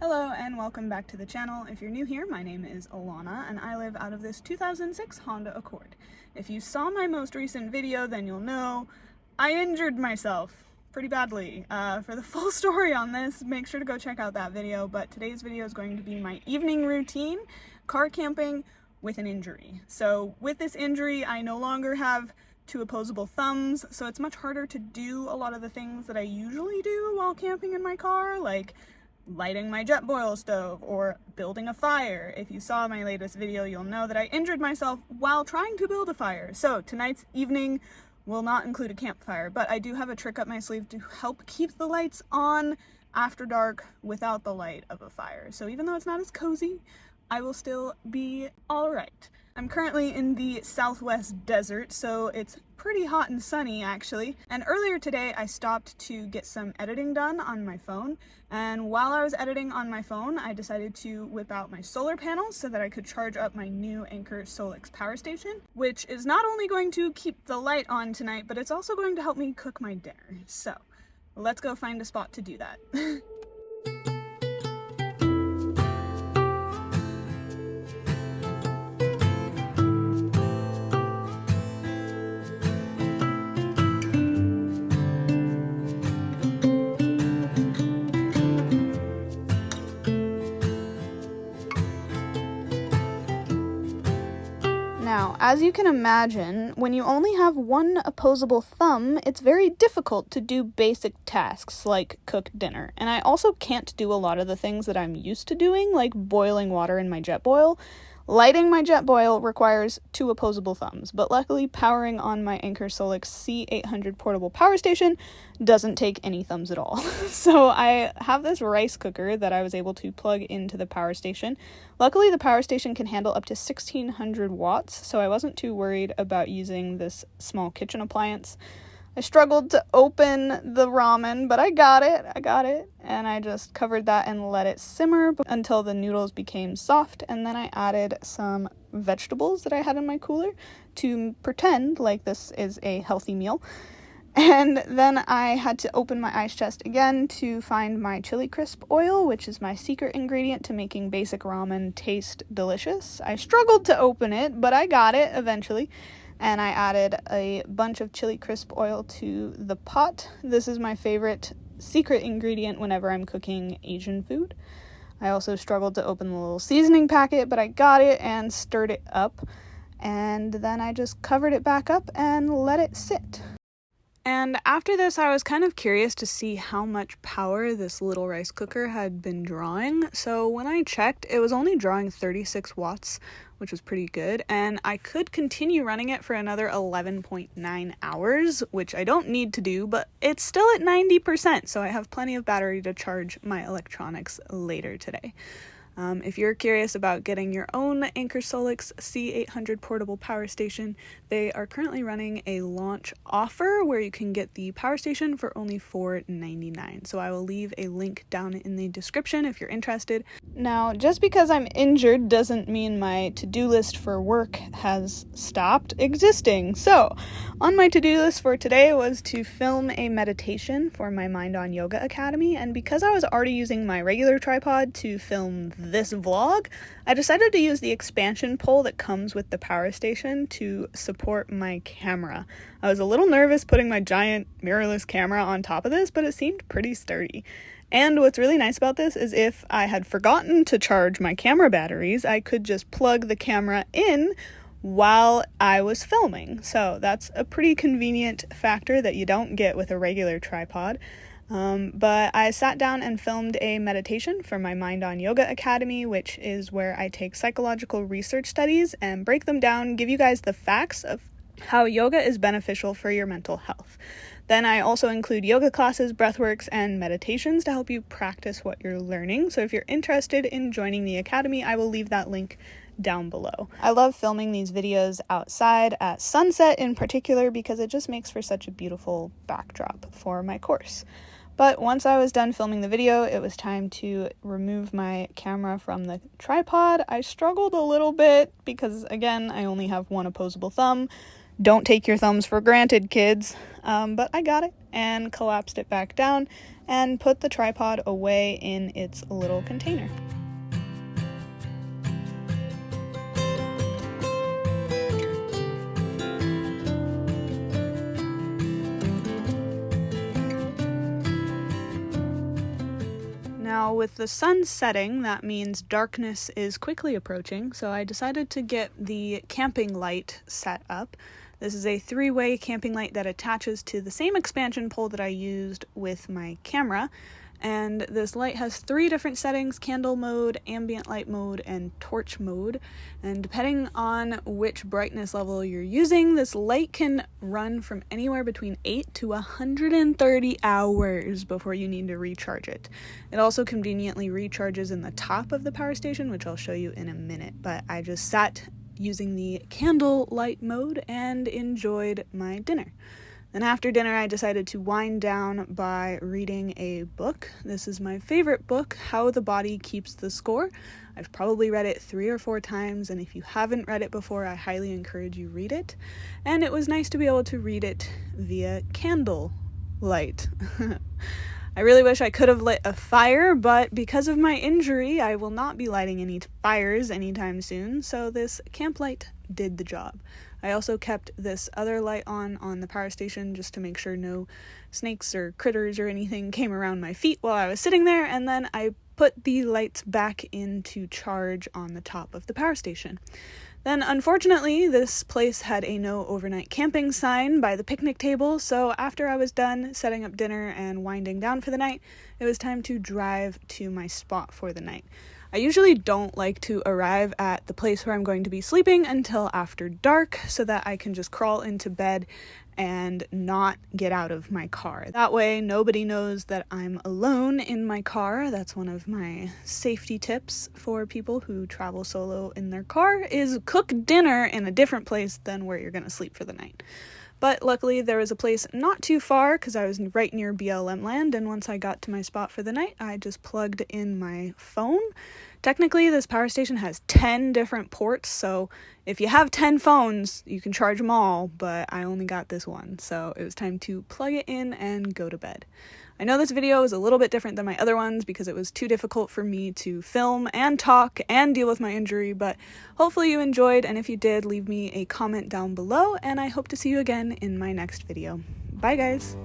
Hello and welcome back to the channel. If you're new here, my name is Alana and I live out of this 2006 Honda Accord. If you saw my most recent video, then you'll know I injured myself pretty badly. For the full story on this, make sure to go check out that video, but today's video is going to be my evening routine, car camping with an injury. So with this injury, I no longer have two opposable thumbs, so it's much harder to do a lot of the things that I usually do while camping in my car, like lighting my jet boil stove or building a fire. If you saw my latest video, you'll know that I injured myself while trying to build a fire. So tonight's evening will not include a campfire, but I do have a trick up my sleeve to help keep the lights on after dark without the light of a fire. So even though it's not as cozy, I will still be all right. I'm currently in the Southwest desert, so it's pretty hot and sunny actually. And earlier today I stopped to get some editing done on my phone. And while I was editing on my phone, I decided to whip out my solar panels so that I could charge up my new Anker SOLIX power station, which is not only going to keep the light on tonight, but it's also going to help me cook my dinner. So let's go find a spot to do that. Now, as you can imagine, when you only have one opposable thumb, it's very difficult to do basic tasks like cook dinner. And I also can't do a lot of the things that I'm used to doing, like boiling water in my jet boil. Lighting my jet boil requires two opposable thumbs, but luckily powering on my Anker SOLIX C800 portable power station doesn't take any thumbs at all. So I have this rice cooker that I was able to plug into the power station. Luckily, the power station can handle up to 1600 watts, so I wasn't too worried about using this small kitchen appliance. I struggled to open the ramen, but I got it, and I just covered that and let it simmer until the noodles became soft, and then I added some vegetables that I had in my cooler to pretend like this is a healthy meal. And then I had to open my ice chest again to find my chili crisp oil, which is my secret ingredient to making basic ramen taste delicious. I struggled to open it, but I got it eventually. And I added a bunch of chili crisp oil to the pot. This is my favorite secret ingredient whenever I'm cooking Asian food. I also struggled to open the little seasoning packet, but I got it and stirred it up. And then I just covered it back up and let it sit. And after this, I was kind of curious to see how much power this little rice cooker had been drawing. So when I checked, it was only drawing 36 watts, which was pretty good. And I could continue running it for another 11.9 hours, which I don't need to do, but it's still at 90%. So I have plenty of battery to charge my electronics later today. If you're curious about getting your own Anker SOLIX C800 portable power station, they are currently running a launch offer where you can get the power station for only $4.99. So I will leave a link down in the description if you're interested. Now, just because I'm injured doesn't mean my to-do list for work has stopped existing. So, on my to-do list for today was to film a meditation for my Mind on Yoga Academy, and because I was already using my regular tripod to film this vlog, I decided to use the expansion pole that comes with the power station to support my camera. I was a little nervous putting my giant mirrorless camera on top of this, but it seemed pretty sturdy. And what's really nice about this is if I had forgotten to charge my camera batteries, I could just plug the camera in while I was filming. So that's a pretty convenient factor that you don't get with a regular tripod. But I sat down and filmed a meditation for my Mind on Yoga Academy, which is where I take psychological research studies and break them down, give you guys the facts of how yoga is beneficial for your mental health. Then I also include yoga classes, breathworks, and meditations to help you practice what you're learning. So if you're interested in joining the academy, I will leave that link down below. I love filming these videos outside at sunset in particular because it just makes for such a beautiful backdrop for my course. But once I was done filming the video, it was time to remove my camera from the tripod. I struggled a little bit because, again, I only have one opposable thumb. Don't take your thumbs for granted, kids. But I got it, and collapsed it back down and put the tripod away in its little container. Now, with the sun setting, that means darkness is quickly approaching, so I decided to get the camping light set up. This is a 3-way camping light that attaches to the same expansion pole that I used with my camera, and this light has 3 different settings: candle mode, ambient light mode, and torch mode. And depending on which brightness level you're using, this light can run from anywhere between 8 to 130 hours before you need to recharge it. It also conveniently recharges in the top of the power station, which I'll show you in a minute, but I just sat using the candle light mode and enjoyed my dinner. Then after dinner, I decided to wind down by reading a book. This is my favorite book, How the Body Keeps the Score. I've probably read it 3 or 4 times, and if you haven't read it before, I highly encourage you read it. And it was nice to be able to read it via candle light. I really wish I could have lit a fire, but because of my injury, I will not be lighting any fires anytime soon, so this camp light did the job. I also kept this other light on the power station just to make sure no snakes or critters or anything came around my feet while I was sitting there, and then I put the lights back into charge on the top of the power station. Then, unfortunately, this place had a no overnight camping sign by the picnic table, so after I was done setting up dinner and winding down for the night, it was time to drive to my spot for the night. I usually don't like to arrive at the place where I'm going to be sleeping until after dark so that I can just crawl into bed and not get out of my car. That way, nobody knows that I'm alone in my car. That's one of my safety tips for people who travel solo in their car, is cook dinner in a different place than where you're going to sleep for the night. But luckily, there was a place not too far because I was right near BLM land, and once I got to my spot for the night, I just plugged in my phone. Technically, this power station has 10 different ports, so if you have 10 phones, you can charge them all, but I only got this one, so it was time to plug it in and go to bed. I know this video is a little bit different than my other ones because it was too difficult for me to film and talk and deal with my injury, but hopefully you enjoyed, and if you did, leave me a comment down below, and I hope to see you again in my next video. Bye, guys!